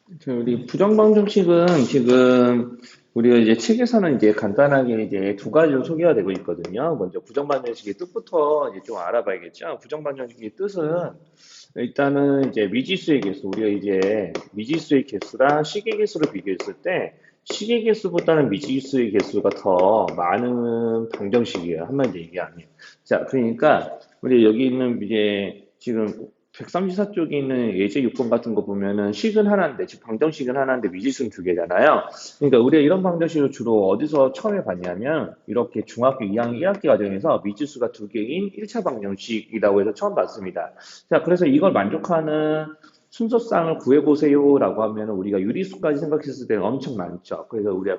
우리 부정방정식은 지금 우리가 이제 책에서는 이제 간단하게 이제 두 가지로 소개가 되고 있거든요. 먼저 부정방정식의 뜻부터 이제 좀 알아봐야겠죠. 부정방정식의 뜻은 일단은 이제 미지수의 개수, 우리가 이제 미지수의 개수랑 식의 개수를 비교했을 때 식의 개수보다는 미지수의 개수가 더 많은 방정식이에요. 한마디로 얘기하면. 자, 그러니까 우리 여기 있는 이제 지금 134쪽에 있는 예제 요건 같은 거 보면은 식은 하나인데, 즉 방정식은 하나인데 미지수는 두 개잖아요. 그러니까 우리가 이런 방정식을 주로 어디서 처음에 봤냐면 이렇게 중학교 2학년 1학기 과정에서 미지수가 두 개인 1차 방정식이라고 해서 처음 봤습니다. 자, 그래서 이걸 만족하는 순서쌍을 구해보세요라고 하면 우리가 유리수까지 생각했을 때는 엄청 많죠. 그래서 우리가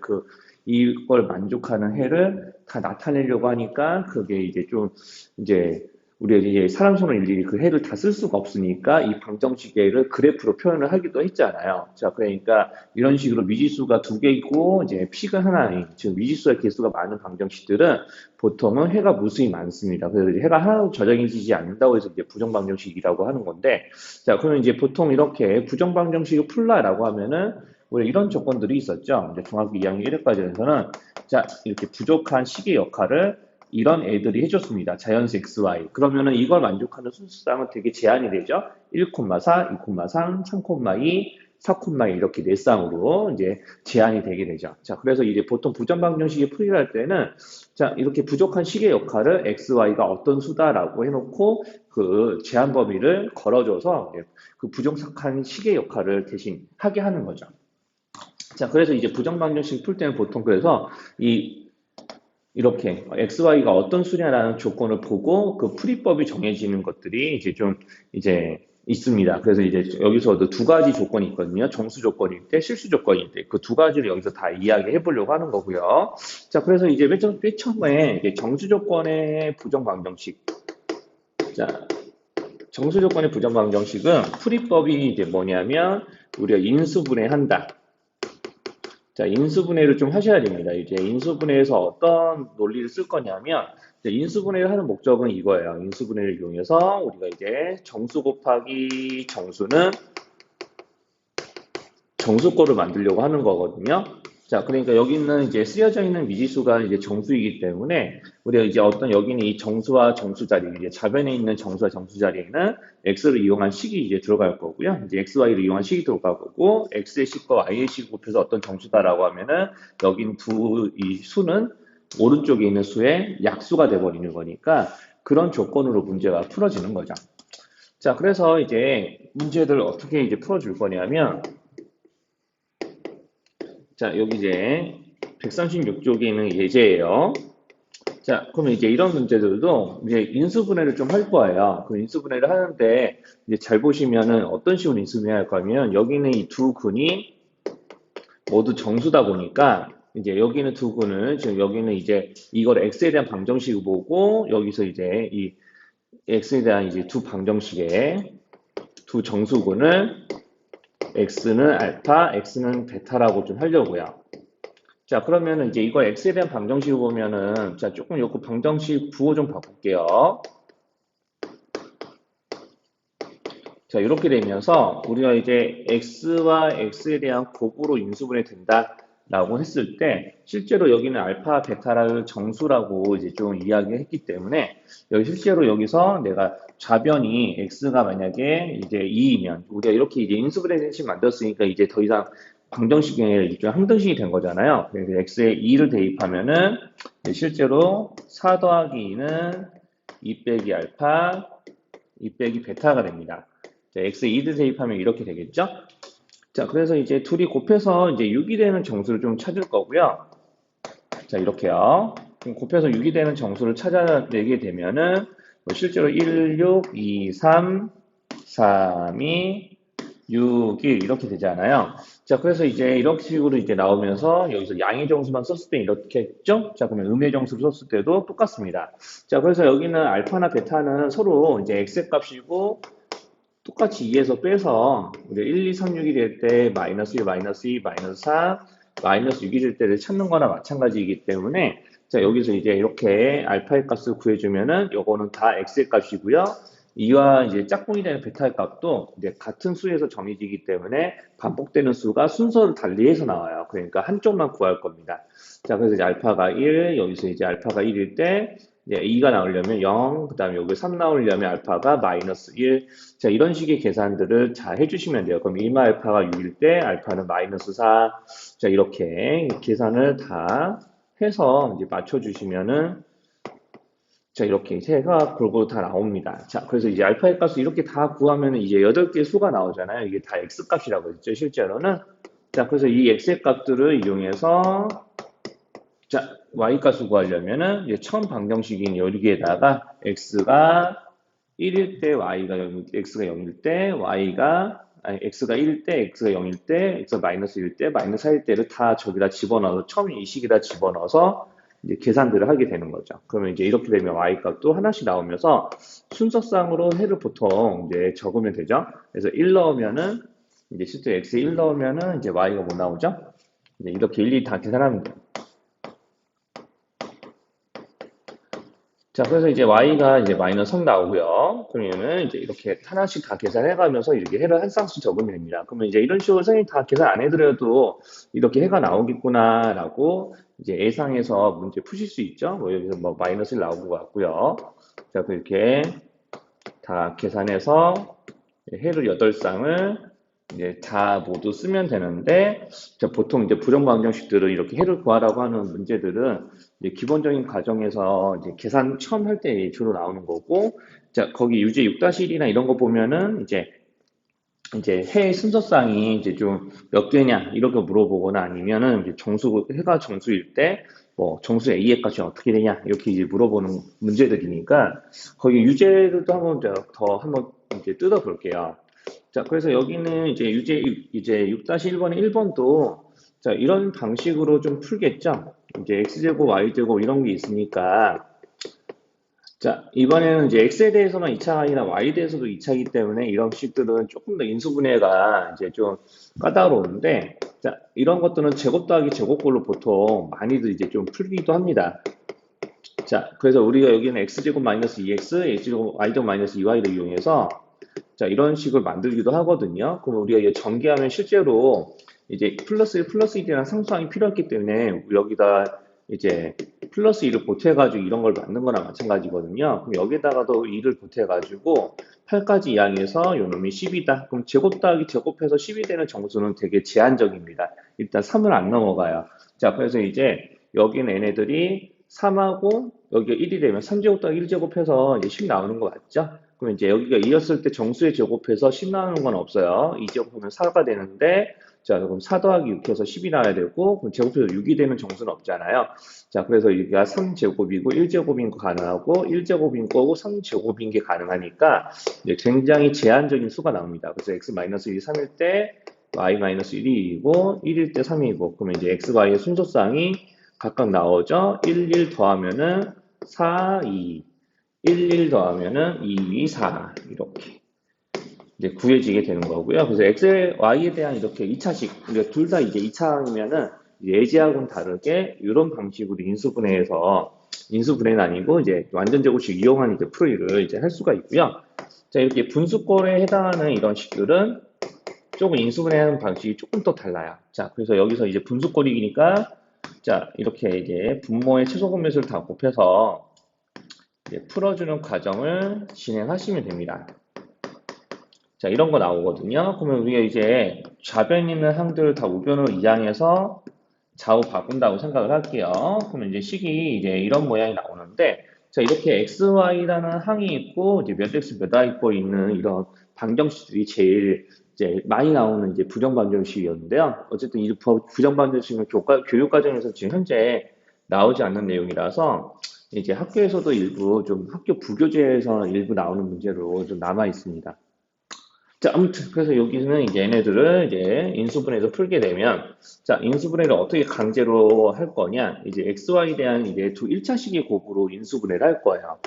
이걸 만족하는 해를 다 나타내려고 하니까 그게 이제 좀 이제 우리가 이제 사람 손으로 일일이 그 해를 다 쓸 수가 없으니까 이 방정식을 그래프로 표현을 하기도 했잖아요. 자, 그러니까 이런 식으로 미지수가 두 개이고 이제 p가 하나인, 즉 미지수의 개수가 많은 방정식들은 보통은 해가 무수히 많습니다. 그래서 이제 해가 하나도 저장해지지 않는다고 해서 이제 부정방정식이라고 하는 건데, 자, 그러면 이제 보통 이렇게 부정방정식을 풀라라고 하면은 우리 이런 조건들이 있었죠. 이제 중학교 2학년 1회까지에서는 자, 이렇게 부족한 식의 역할을 이런 애들이 해줬습니다. 자연수 XY. 그러면은 이걸 만족하는 순수쌍은 되게 제한이 되죠. 1,4, 2,3, 3,2, 4,2 이렇게 네 쌍으로 이제 제한이 되게 되죠. 자, 그래서 이제 보통 부정방정식이 풀이를 할 때는 자, 이렇게 부족한 식의 역할을 XY가 어떤 수다라고 해놓고 그 제한 범위를 걸어줘서 그 부정착한 식의 역할을 대신 하게 하는 거죠. 자, 그래서 이제 부정방정식 풀 때는 보통 그래서 이렇게 XY가 어떤 수냐라는 조건을 보고 그 풀이법이 정해지는 것들이 이제 좀 이제 있습니다. 그래서 이제 여기서도 두 가지 조건이 있거든요. 정수 조건일 때, 실수 조건일 때. 그 두 가지를 여기서 다 이야기해 보려고 하는 거고요. 자, 그래서 이제 맨 처음에 이제 정수 조건의 부정 방정식. 자, 정수 조건의 부정 방정식은 풀이법이 이제 뭐냐면 우리가 인수분해한다. 자, 인수분해를 좀 하셔야 됩니다. 이제 인수분해에서 어떤 논리를 쓸 거냐면, 이제 인수분해를 하는 목적은 이거예요. 인수분해를 이용해서 우리가 이제 정수 곱하기 정수는 정수꼴을 만들려고 하는 거거든요. 자, 그러니까 여기는 이제 쓰여져 있는 미지수가 이제 정수이기 때문에 우리가 이제 어떤 여기는 이 정수와 정수 자리, 이제 좌변에 있는 정수와 정수 자리에는 x를 이용한 식이 이제 들어갈 거고요. 이제 xy를 이용한 식이 들어갈 거고 x의 식과 y의 식을 곱해서 어떤 정수다라고 하면은 여긴 이 수는 오른쪽에 있는 수의 약수가 돼버리는 거니까 그런 조건으로 문제가 풀어지는 거죠. 자, 그래서 이제 문제들 어떻게 이제 풀어줄 거냐면 자, 여기 이제 136쪽에 있는 예제예요. 자, 그러면 이제 이런 문제들도 이제 인수분해를 좀 할 거예요. 그 인수분해를 하는데 이제 잘 보시면은 어떤 식으로 인수분해 할 거면 여기는 이 두 근이 모두 정수다 보니까 이제 여기는 두 근을 지금 여기는 이제 이걸 x에 대한 방정식을 보고 여기서 이제 이 x에 대한 이제 두 방정식의 두 정수근을 x는 알파, x는 베타라고 좀 하려고요. 자, 그러면은 이제 이거 x에 대한 방정식을 보면은, 자, 조금 요거 방정식 부호 좀 바꿀게요. 자, 이렇게 되면서 우리가 이제 x와 x에 대한 곱으로 인수분해 된다라고 했을 때, 실제로 여기는 알파, 베타를 정수라고 이제 좀 이야기했기 때문에, 여기 실제로 여기서 내가 좌변이 x가 만약에 이제 2이면, 우리가 이렇게 이제 인수분해 대신 만들었으니까 이제 더 이상 방정식이 일종의 항등식이 된 거잖아요. 그래서 x에 2를 대입하면은 실제로 4 더하기 2는 2 빼기 알파, 2 빼기 베타가 됩니다. 자, x에 2를 대입하면 이렇게 되겠죠? 자, 그래서 이제 둘이 곱해서 이제 6이 되는 정수를 좀 찾을 거고요. 자, 이렇게요. 곱해서 6이 되는 정수를 찾아내게 되면은 실제로 1, 6, 2, 3, 3, 2, 6, 1 이렇게 되잖아요. 자, 그래서 이제 이런 식으로 이제 나오면서 여기서 양의 정수만 썼을 때 이렇게 했죠? 자, 그러면 음의 정수를 썼을 때도 똑같습니다. 자, 그래서 여기는 알파나 베타는 서로 이제 x의 값이고 똑같이 2에서 빼서 우리 1, 2, 3, 6이 될 때 마이너스 1, 마이너스 2, 마이너스 4, 마이너스 6이 될 때를 찾는 거나 마찬가지이기 때문에 자, 여기서 이제 이렇게 알파의 값을 구해주면은 요거는 다 x의 값이고요. 이와 이제 짝꿍이 되는 베타의 값도 이제 같은 수에서 정해지기 때문에 반복되는 수가 순서를 달리해서 나와요. 그러니까 한쪽만 구할 겁니다. 자, 그래서 이제 알파가 1, 여기서 이제 알파가 1일 때 이제 2가 나오려면 0, 그 다음에 여기 3 나오려면 알파가 마이너스 1. 자, 이런 식의 계산들을 잘 해주시면 돼요. 그럼 2마 알파가 6일 때 알파는 마이너스 4. 자, 이렇게 계산을 다 해서 이제 맞춰주시면은 자, 이렇게 세가 골고루 다 나옵니다. 자, 그래서 이제 알파의 값을 이렇게 다 구하면 이제 8개의 수가 나오잖아요. 이게 다 x값이라고 했죠, 실제로는. 자, 그래서 이 x의 값들을 이용해서 자, y 값을 구하려면은 이제 처음 방정식인 여기에다가 x가 1일 때 y가 0, x가 0일 때 y가 아니 x가 1일 때 x가 0일 때 x가 마이너스 1일 때 마이너스 4일 때를 다 저기다 집어넣어서 처음 이 식에다 집어넣어서 이제 계산들을 하게 되는 거죠. 그러면 이제 이렇게 되면 y 값도 하나씩 나오면서 순서상으로 해를 보통 이제 적으면 되죠. 그래서 1 넣으면은 이제 실제 x에 1 넣으면은 이제 y가 뭐 나오죠? 이제 이렇게 일일이 다 계산하면 돼요. 자, 그래서 이제 y가 이제 마이너스 3 나오고요. 그러면은 이제 이렇게 하나씩 다 계산해가면서 이렇게 해를 한 쌍씩 적으면 됩니다. 그러면 이제 이런 식으로 선생님 다 계산 안 해드려도 이렇게 해가 나오겠구나라고 이제 예상해서 문제 푸실 수 있죠. 뭐 여기서 뭐 마이너스 1 나온 것 같고요. 자, 그렇게 다 계산해서 해를 8쌍을 이제 다 모두 쓰면 되는데, 자, 보통 이제 부정방정식들을 이렇게 해를 구하라고 하는 문제들은 이제 기본적인 과정에서 이제 계산 처음 할 때 주로 나오는 거고, 자, 거기 유제 6-1이나 이런 거 보면은 이제 해 순서상이 이제 좀 몇 개냐 이렇게 물어보거나 아니면은 이제 해가 정수일 때 뭐 정수 A의 값이 어떻게 되냐 이렇게 이제 물어보는 문제들이니까 거기 유제를 또 한번 더 한번 이제 뜯어 볼게요. 자, 그래서 여기는 이제 6-1번의 1번도 자, 이런 방식으로 좀 풀겠죠. 이제 x제곱, y제곱 이런 게 있으니까 자, 이번에는 이제 x에 대해서만 2차 이나 y에 대해서도 2차이기 때문에 이런 식들은 조금 더 인수분해가 이제 좀 까다로운데 자, 이런 것들은 제곱 더하기 제곱꼴로 보통 많이들 이제 좀 풀기도 합니다. 자, 그래서 우리가 여기는 x제곱 마이너스 2x, x제곱 y제곱 마이너스 2y를 이용해서 자, 이런 식을 만들기도 하거든요. 그럼 우리가 이제 전개하면 실제로 이제 플러스 1, 플러스 1이라는 상수항이 필요했기 때문에 여기다 이제 플러스 2를 보태가지고 이런 걸 만든 거나 마찬가지거든요. 그럼 여기다가도 2를 보태가지고 8까지 이항해서 요놈이 10이다. 그럼 제곱 더하기 제곱해서 10이 되는 정수는 되게 제한적입니다. 일단 3을 안 넘어가요. 자, 그래서 이제 여기는 얘네들이 3하고 여기가 1이 되면 3제곱 더하기 1제곱해서 이제 10 나오는 거 맞죠? 그럼 이제 여기가 2였을 때 정수의 제곱해서 10 나오는 건 없어요. 2제곱하면 4가 되는데 자, 그럼 4 더하기 6해서 10이 나와야 되고 그럼 제곱해서 6이 되는 정수는 없잖아요. 자, 그래서 여기가 3제곱이고 1제곱인 거 가능하고 1제곱인 거고 3제곱인 게 가능하니까 이제 굉장히 제한적인 수가 나옵니다. 그래서 x-1이 3일 때 y-1이 2이고 1일 때 3이고 그러면 이제 x, y의 순서쌍이 각각 나오죠. 1, 1 더하면은 4, 2 1, 1 더하면은 2, 2, 4 이렇게 이제 구해지게 되는 거고요. 그래서 x, y에 대한 이렇게 2차식, 그러니까 둘 다 이제 2차이면은 예제하고는 다르게 이런 방식으로 인수분해는 아니고 이제 완전 제곱식 이용한 이제 풀이를 이제 할 수가 있고요. 자, 이렇게 분수꼴에 해당하는 이런 식들은 조금 인수분해하는 방식이 조금 더 달라요. 자, 그래서 여기서 이제 분수꼴이니까 자, 이렇게 이제 분모의 최소공매수를 다 곱해서 풀어주는 과정을 진행하시면 됩니다. 자, 이런 거 나오거든요. 그러면 우리가 이제 좌변 있는 항들을 다 우변으로 이항해서 좌우 바꾼다고 생각을 할게요. 그러면 이제 식이 이제 이런 모양이 나오는데, 자, 이렇게 XY라는 항이 있고, 이제 몇 X 몇 Y 꼴 있는 이런 방정식들이 제일 이제 많이 나오는 이제 부정방정식이었는데요. 어쨌든 이 부정방정식은 교육 과정에서 지금 현재 나오지 않는 내용이라서 이제 학교에서도 일부 좀 학교 부교재에서 일부 나오는 문제로 좀 남아 있습니다. 자, 아무튼 그래서 여기는 이제 얘네들을 이제 인수분해에서 풀게 되면 자, 인수분해를 어떻게 강제로 할 거냐? 이제 XY에 대한 이제 두 1차식의 곱으로 인수분해를 할 거예요.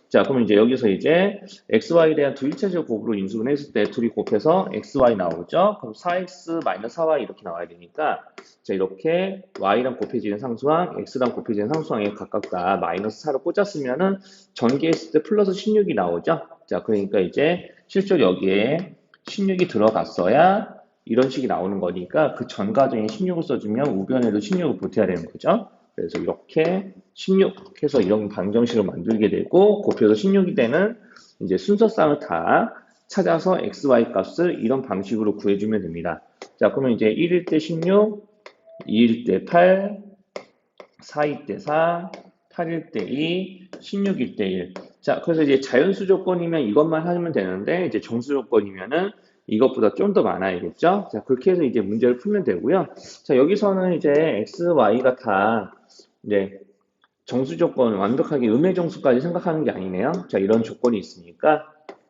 자, 그럼 이제 여기서 이제 XY에 대한 두 1차식 곱으로 인수분해했을 때 둘이 곱해서 XY 나오죠? 그럼 4X-4Y 이렇게 나와야 되니까 자, 이렇게 Y랑 곱해지는 상수항, X랑 곱해지는 상수항에 각각 다 마이너스 4를 꽂았으면은 전개했을 때 플러스 16이 나오죠? 자, 그러니까 이제 실제로 여기에 16이 들어갔어야 이런 식이 나오는 거니까 그 전 가정에 16을 써주면 우변에도 16을 보태야 되는 거죠. 그래서 이렇게 16 해서 이런 방정식을 만들게 되고 곱해서 16이 되는 이제 순서쌍을 다 찾아서 x, y 값을 이런 방식으로 구해주면 됩니다. 자, 그러면 이제 1일 때 16, 2일 때 8, 4일 때 4, 8일 때 2, 16일 때 1. 자, 그래서 이제 자연수 조건이면 이것만 하면 되는데, 이제 정수 조건이면은 이것보다 좀 더 많아야겠죠? 자, 그렇게 해서 이제 문제를 풀면 되고요. 자, 여기서는 이제 x, y가 다 이제 정수 조건 완벽하게 음의 정수까지 생각하는 게 아니네요. 자, 이런 조건이 있으니까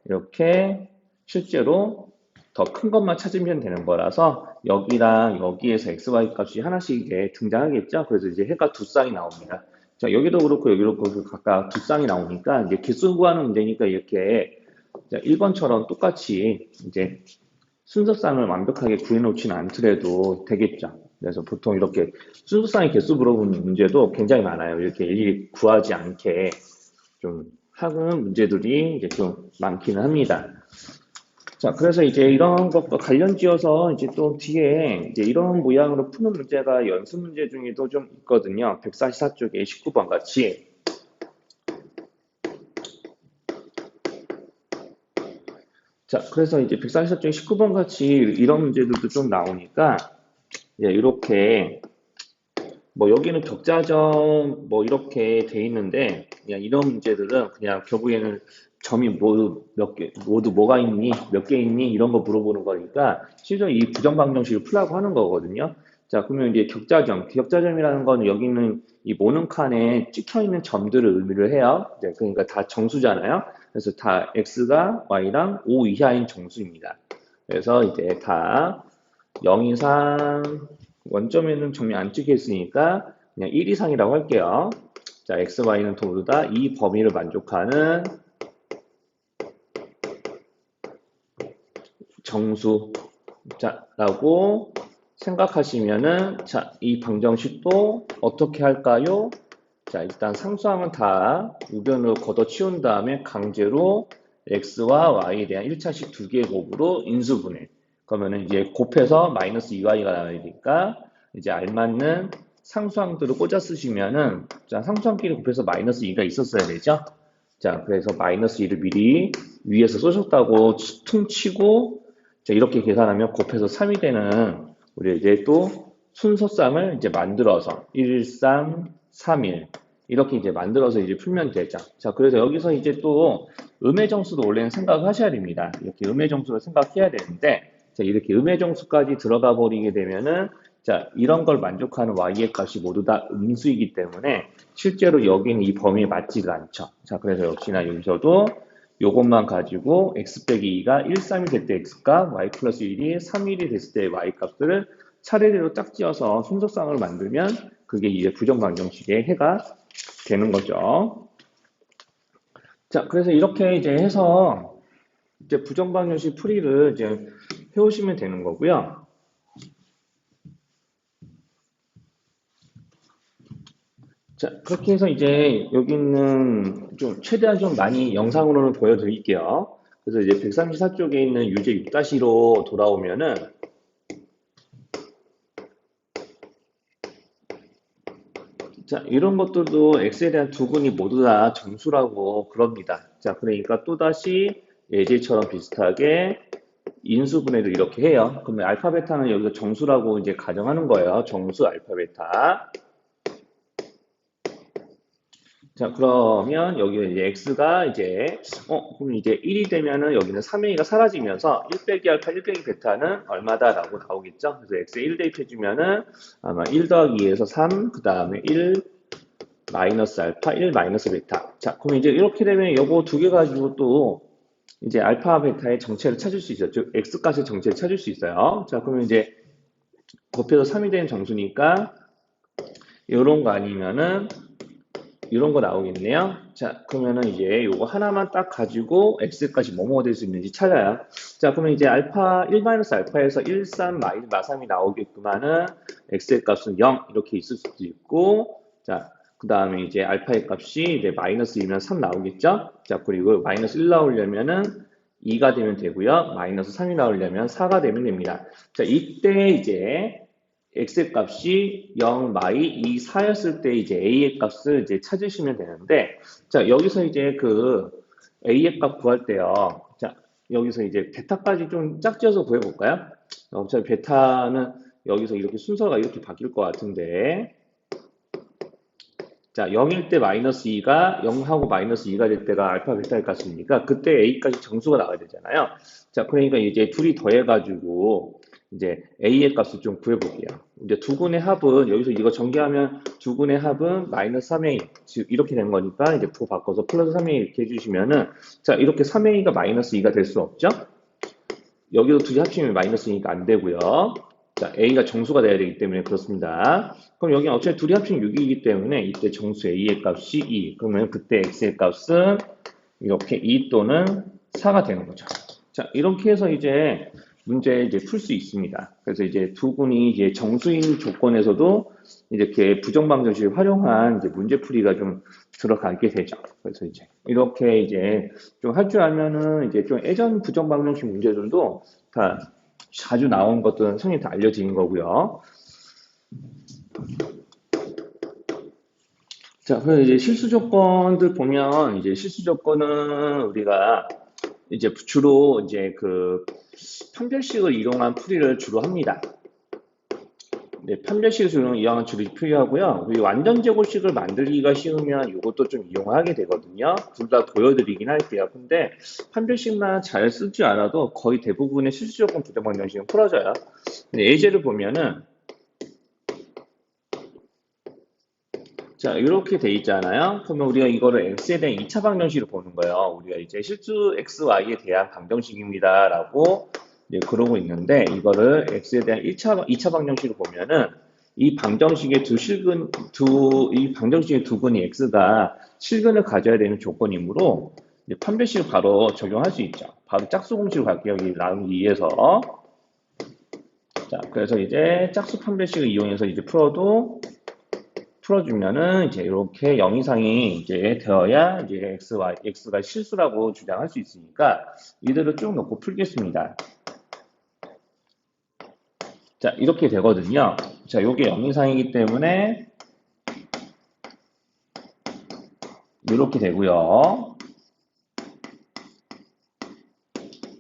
이렇게 실제로 더 큰 것만 찾으면 되는 거라서 여기랑 여기에서 x, y 값이 하나씩 이제 등장하겠죠. 그래서 이제 해가 두 쌍이 나옵니다. 자, 여기도 그렇고 여기도 그렇고 각각 두 쌍이 나오니까 이제 개수 구하는 문제니까 이렇게 1번처럼 똑같이 이제 순서쌍을 완벽하게 구해놓지는 않더라도 되겠죠. 그래서 보통 이렇게 순서쌍의 개수 물어보는 문제도 굉장히 많아요. 이렇게 일일이 구하지 않게 좀 하는 문제들이 이제 좀 많기는 합니다. 자, 그래서 이제 이런 것과 관련 지어서 이제 또 뒤에 이제 이런 모양으로 푸는 문제가 연습 문제 중에도 좀 있거든요. 144쪽에 19번 같이. 자, 그래서 이제 144쪽에 19번 같이 이런 문제들도 좀 나오니까 이렇게 뭐 여기는 격자점 뭐 이렇게 돼 있는데 그냥 이런 문제들은 그냥 결국에는 점이 모두 뭐가 있니 몇 개 있니 이런 거 물어보는 거니까 실제로 이 부정 방정식을 풀라고 하는 거거든요. 자, 그러면 이제 격자점이라는 거는 여기 있는 이 모는 칸에 찍혀 있는 점들을 의미를 해요. 그러니까 다 정수잖아요. 그래서 다 x가 y랑 5 이하인 정수입니다. 그래서 이제 다 0 이상 원점에는 점이 안 찍혀 있으니까 그냥 1 이상이라고 할게요. 자, x, y는 모두 다 이 범위를 만족하는 정수자라고 생각하시면은 자, 이 방정식도 어떻게 할까요? 자, 일단 상수항은 다 우변으로 걷어치운 다음에 강제로 x와 y에 대한 1차식 두 개의 곱으로 인수분해. 그러면은 이제 곱해서 마이너스 2y가 나오니까 이제 알맞는 상수항들을 꽂아 쓰시면은 자, 상수항끼리 곱해서 마이너스 2가 있었어야 되죠? 자, 그래서 마이너스 2를 미리 위에서 쏘셨다고 퉁치고 자, 이렇게 계산하면 곱해서 3이 되는 우리 이제 또 순서쌍을 이제 만들어서 1, 3, 3, 1 이렇게 이제 만들어서 이제 풀면 되죠. 자, 그래서 여기서 이제 또 음의 정수도 원래는 생각을 하셔야 됩니다. 이렇게 음의 정수를 생각해야 되는데 자, 이렇게 음의 정수까지 들어가 버리게 되면은 자, 이런 걸 만족하는 y의 값이 모두 다 음수이기 때문에 실제로 여기는 이 범위에 맞지가 않죠. 자, 그래서 역시나 여기서도 요것만 가지고 x 빼기 2가 1, 3이 될 때 x값, y 플러스 1이 3, 1이 됐을 때 y값들을 차례대로 짝지어서 순서쌍을 만들면 그게 이제 부정방정식의 해가 되는 거죠. 자, 그래서 이렇게 이제 해서 이제 부정방정식 풀이를 이제 해오시면 되는 거고요. 자, 그렇게 해서 이제 여기 있는 좀 최대한 좀 많이 영상으로는 보여드릴게요. 그래서 이제 134쪽에 있는 유제 6-2로 돌아오면은 자, 이런 것들도 x에 대한 두근이 모두 다 정수라고 그럽니다. 자, 그러니까 또다시 예제처럼 비슷하게 인수분해를 이렇게 해요. 그러면 알파 베타는 여기서 정수라고 이제 가정하는 거예요. 정수 알파 베타. 자, 그러면 여기는 이제 x가 이제 그럼 이제 1이 되면은 여기는 3a가 사라지면서 1 빼기 알파 1 빼기 베타는 얼마다라고 나오겠죠. 그래서 x에 1 대입해주면은 아마 1 더하기 2에서 3, 그 다음에 1 마이너스 알파 1 마이너스 베타. 자, 그럼 이제 이렇게 되면 요거 두 개 가지고 또 이제 알파 베타의 정체를 찾을 수 있어요. 즉 x 값의 정체를 찾을 수 있어요. 자, 그러면 이제 곱해서 3이 되는 정수니까 이런 거 아니면은 이런 거 나오겠네요. 자, 그러면은 이제 요거 하나만 딱 가지고 x값이 뭐뭐가 될 수 있는지 찾아요. 자, 그러면 이제 알파 1 마이너스 알파에서 1, 3 마 3이 나오겠구만은 x의 값은 0 이렇게 있을 수도 있고 자, 그 다음에 이제 알파의 값이 이제 마이너스 2면 3 나오겠죠? 자, 그리고 마이너스 1 나오려면은 2가 되면 되고요. 마이너스 3이 나오려면 4가 되면 됩니다. 자, 이때 이제 x 값이 0, 마이 2, 4였을 때 이제 a의 값을 이제 찾으시면 되는데, 자, 여기서 이제 그 a의 값 구할 때요. 자, 여기서 이제 베타까지 좀 짝지어서 구해볼까요? 어차피 베타는 여기서 이렇게 순서가 이렇게 바뀔 것 같은데, 자, 0일 때 마이너스 2가 0하고 마이너스 2가 될 때가 알파 베타일 값이니까 그때 a까지 정수가 나와야 되잖아요. 자, 그러니까 이제 둘이 더해가지고 이제 a의 값을 좀 구해볼게요. 이제 두근의 합은 여기서 이거 전개하면 두근의 합은 마이너스 3a 이렇게 된 거니까 이제 부 바꿔서 플러스 3a 이렇게 해주시면은 자, 이렇게 3a가 마이너스 2가 될 수 없죠? 여기도 둘이 합치면 마이너스니까 안 되고요. 자, a가 정수가 돼야 되기 때문에 그렇습니다. 그럼 여기 어차피 둘이 합치면 6이기 때문에 이때 정수 a의 값이 2. 그러면 그때 x의 값은 이렇게 2 또는 4가 되는 거죠. 자, 이렇게 해서 이제 문제 이제 풀 수 있습니다. 그래서 이제 두 분이 이제 정수인 조건에서도 이렇게 부정방정식을 활용한 이제 문제풀이가 좀 들어가게 되죠. 그래서 이제 이렇게 이제 좀 할 줄 알면은 이제 좀 예전 부정방정식 문제들도 다 자주 나온 것들은 선생님 다 알려진 거고요. 자, 그래서 이제 실수 조건들 보면 이제 실수 조건은 우리가 이제 주로 이제 그 판별식을 이용한 풀이를 주로 합니다. 네, 판별식을 이용한 주로 풀이하고요. 그리고 완전 제곱식을 만들기가 쉬우면 이것도 좀 이용하게 되거든요. 둘 다 보여드리긴 할게요. 근데 판별식만 잘 쓰지 않아도 거의 대부분의 실수 조건 부정방정식은 풀어져요. 근데 예제를 보면은 자, 이렇게 돼 있잖아요. 그러면 우리가 이거를 x에 대한 2차 방정식으로 보는 거예요. 우리가 이제 실수 x, y에 대한 방정식입니다. 라고 이제 그러고 있는데, 이거를 x에 대한 2차 방정식으로 보면은, 이 방정식의 이 방정식의 두 근이 x가 실근을 가져야 되는 조건이므로, 이제 판별식을 바로 적용할 수 있죠. 바로 짝수 공식으로 갈게요. 여기 나오기 위해서. 자, 그래서 이제 짝수 판별식을 이용해서 이제 풀어주면은 이제 이렇게 0 이상이 이제 되어야 이제 x가 실수라고 주장할 수 있으니까 이대로 쭉 놓고 풀겠습니다. 자, 이렇게 되거든요. 자, 이게 0 이상이기 때문에 이렇게 되고요.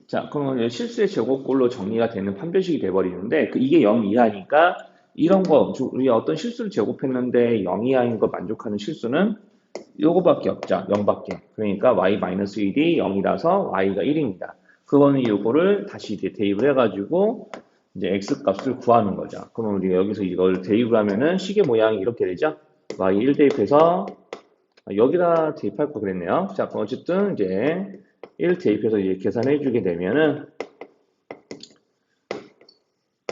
자, 그러면 실수의 제곱꼴로 정리가 되는 판별식이 돼버리는데 이게 0 이하니까 이런 거 우리가 어떤 실수를 제곱했는데 0 이하인 거 만족하는 실수는 요거밖에 없죠. 0밖에. 그러니까 y-1이 0이라서 y가 1입니다. 그거는 요거를 다시 이제 대입을 해가지고 이제 x 값을 구하는 거죠. 그러면 우리가 여기서 이걸 대입을 하면은 식의 모양이 이렇게 되죠. y1 대입해서 여기다 대입할 거 그랬네요. 자, 그럼 어쨌든 이제 1 대입해서 이제 계산해 주게 되면은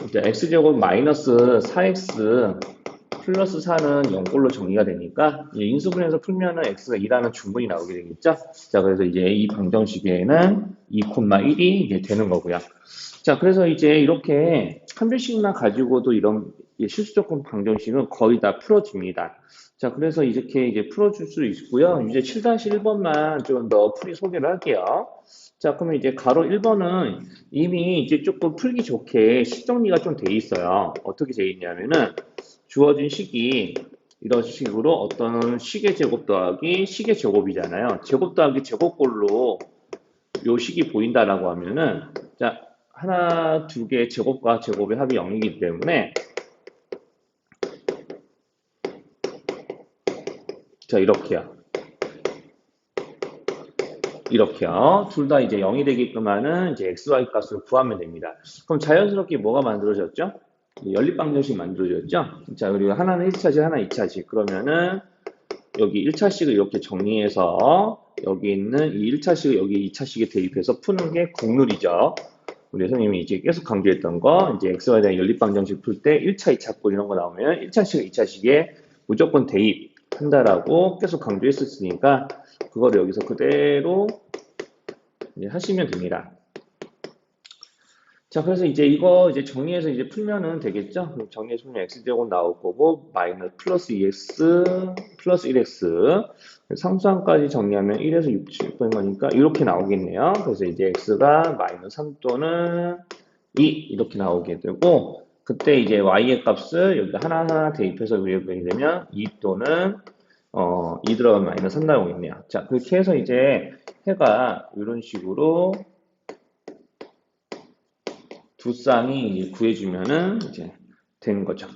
이제 x제곱 마이너스 4x 플러스 4는 0꼴로 정리가 되니까 인수분해에서 풀면은 x가 2라는 중분이 나오게 되겠죠. 자, 그래서 이제 이 방정식에는 2,1이 이제 되는 거고요. 자, 그래서 이제 이렇게 판별식만 가지고도 이런 실수 조건 방정식은 거의 다 풀어집니다. 자, 그래서 이렇게 이제 풀어줄 수 있고요. 이제 7-1번만 좀 더 풀이 소개를 할게요. 자, 그러면 이제 가로 1번은 이미 이제 조금 풀기 좋게 식 정리가 좀 돼 있어요. 어떻게 돼 있냐면은 주어진 식이 이런 식으로 어떤 식의 제곱 더하기 식의 제곱이잖아요. 제곱 더하기 제곱꼴로 요 식이 보인다라고 하면은 자, 하나, 두 개의 제곱과 제곱의 합이 0이기 때문에 자, 이렇게요. 이렇게요. 둘 다 이제 0이 되게끔 하는 이제 xy 값을 구하면 됩니다. 그럼 자연스럽게 뭐가 만들어졌죠? 연립방정식 만들어졌죠? 자, 그리고 하나는 1차식, 하나 2차식. 그러면은 여기 1차식을 이렇게 정리해서 여기 있는 이 1차식을 여기 2차식에 대입해서 푸는 게 국룰이죠. 우리 선생님이 이제 계속 강조했던 거, 이제 xy에 대한 연립방정식 풀 때 1차, 2차 꼴 이런 거 나오면 1차식, 2차식에 무조건 대입한다라고 계속 강조했었으니까 그거를 여기서 그대로 하시면 됩니다. 자, 그래서 이제 이거 이제 정리해서 이제 풀면은 되겠죠? 그럼 정리해서 풀면 x제곱 나올 거고, 마이너스 플러스 2x 플러스 1x. 상수항까지 정리하면 1에서 6, 7 빼는 거니까 이렇게 나오겠네요. 그래서 이제 x가 마이너스 3 또는 2 이렇게 나오게 되고, 그때 이제 y의 값을 여기다 하나하나 대입해서 외우게 되면 2 또는 2 들어가면 마이너스 3 나오겠네요. 자, 그렇게 해서 이제 해가 이런 식으로 두 쌍이 이제 구해주면은 이제 되는 거죠.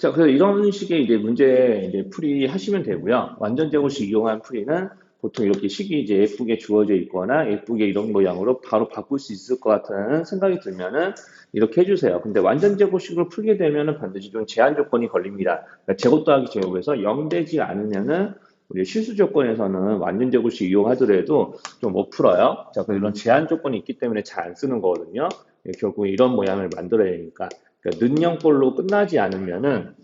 자, 그래서 이런 식의 이제 문제 이제 풀이 하시면 되고요. 완전 제곱식 이용한 풀이는 보통 이렇게 식이 이제 예쁘게 주어져 있거나 예쁘게 이런 모양으로 바로 바꿀 수 있을 것 같은 생각이 들면은 이렇게 해주세요. 근데 완전 제곱식으로 풀게 되면은 반드시 좀 제한 조건이 걸립니다. 그러니까 제곱 더하기 제곱에서 0 되지 않으면은 우리 실수 조건에서는 완전 제곱식 이용하더라도 좀 못 풀어요. 자, 그래서 이런 제한 조건이 있기 때문에 잘 안 쓰는 거거든요. 결국 이런 모양을 만들어야 되니까. 그러니까 는영꼴로 끝나지 않으면은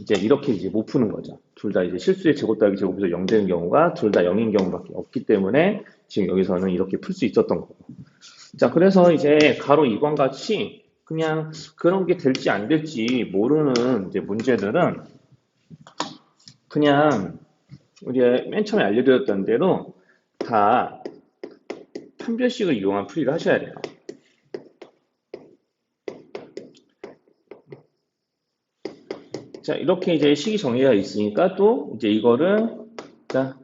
이제 이렇게 이제 못 푸는 거죠. 둘 다 이제 실수의 제곱 더하기 제곱에서 0 되는 경우가 둘 다 0인 경우밖에 없기 때문에 지금 여기서는 이렇게 풀 수 있었던 거고. 자, 그래서 이제 가로 2번 같이 그냥 그런 게 될지 안 될지 모르는 이제 문제들은 그냥 우리가 맨 처음에 알려드렸던 대로 다 판별식을 이용한 풀이를 하셔야 돼요. 자, 이렇게 이제 식이 정리가 있으니까 또 이제 이거를 자,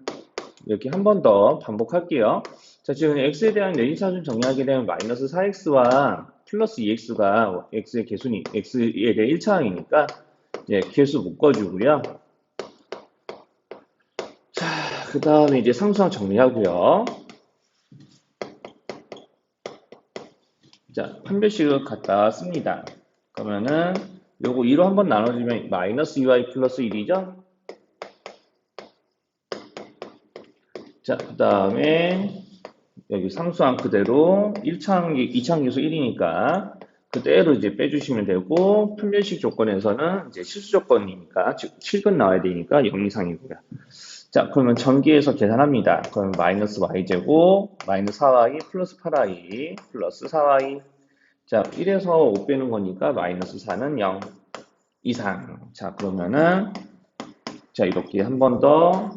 이렇게 한 번 더 반복할게요. 자, 지금 x에 대한 내림차순 정리하게 되면 마이너스 4x와 플러스 2x가 x의 개수니 x에 대해 1차항이니까 예, 개수 묶어주고요. 자, 그 다음에 이제 상수항 정리하고요. 자, 판별식을 갖다 씁니다. 그러면은 요거 2로 한번 나눠주면 마이너스 2y 플러스 1이죠? 자, 그 다음에 여기 상수항 그대로 2차항 계수 1이니까 그대로 이제 빼주시면 되고 판별식 조건에서는 이제 실수 조건이니까 즉 7근 나와야 되니까 0 이상이고요. 자, 그러면 전기에서 계산합니다. 그럼 마이너스 y제곱 마이너스 4y 플러스 8y 플러스 4y 자, 1에서 5 빼는 거니까 마이너스 4는 0 이상. 자, 그러면은 자, 이렇게 한 번 더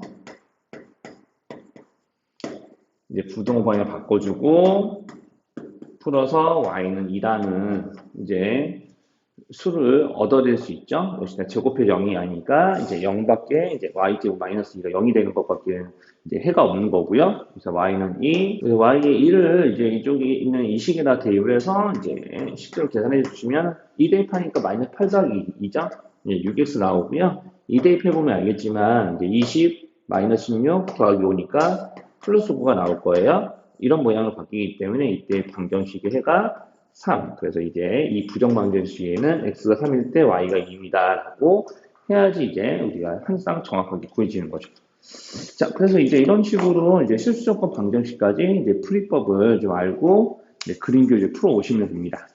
이제 부동반을 바꿔주고 풀어서 y는 2라는 이제 수를 얻어낼 수 있죠. 역시나 제곱해 0이 아니니까 이제 0밖에 이제 y제곱 마이너스 2가 0이 되는 것밖에 이제 해가 없는 거고요. 그래서 y는 2. 그래서 y의 2를 이제 이쪽에 있는 이 식에다 대입을 해서 이제 식대로 계산해 주시면 2 대입하니까 마이너스 8 더하기 2죠. 6x 나오고요. 2 대입해 보면 알겠지만 이제 20 마이너스 16 더하기 5니까 플러스 9가 나올 거예요. 이런 모양으로 바뀌기 때문에 이때 방정식의 해가 3. 그래서 이제 이 부정방정식에는 x가 3일 때 y가 2입니다. 라고 해야지 이제 우리가 항상 정확하게 구해지는 거죠. 자, 그래서 이제 이런 식으로 이제 실수조건 방정식까지 이제 풀이법을 좀 알고 이제 그림 교재 풀어 오시면 됩니다.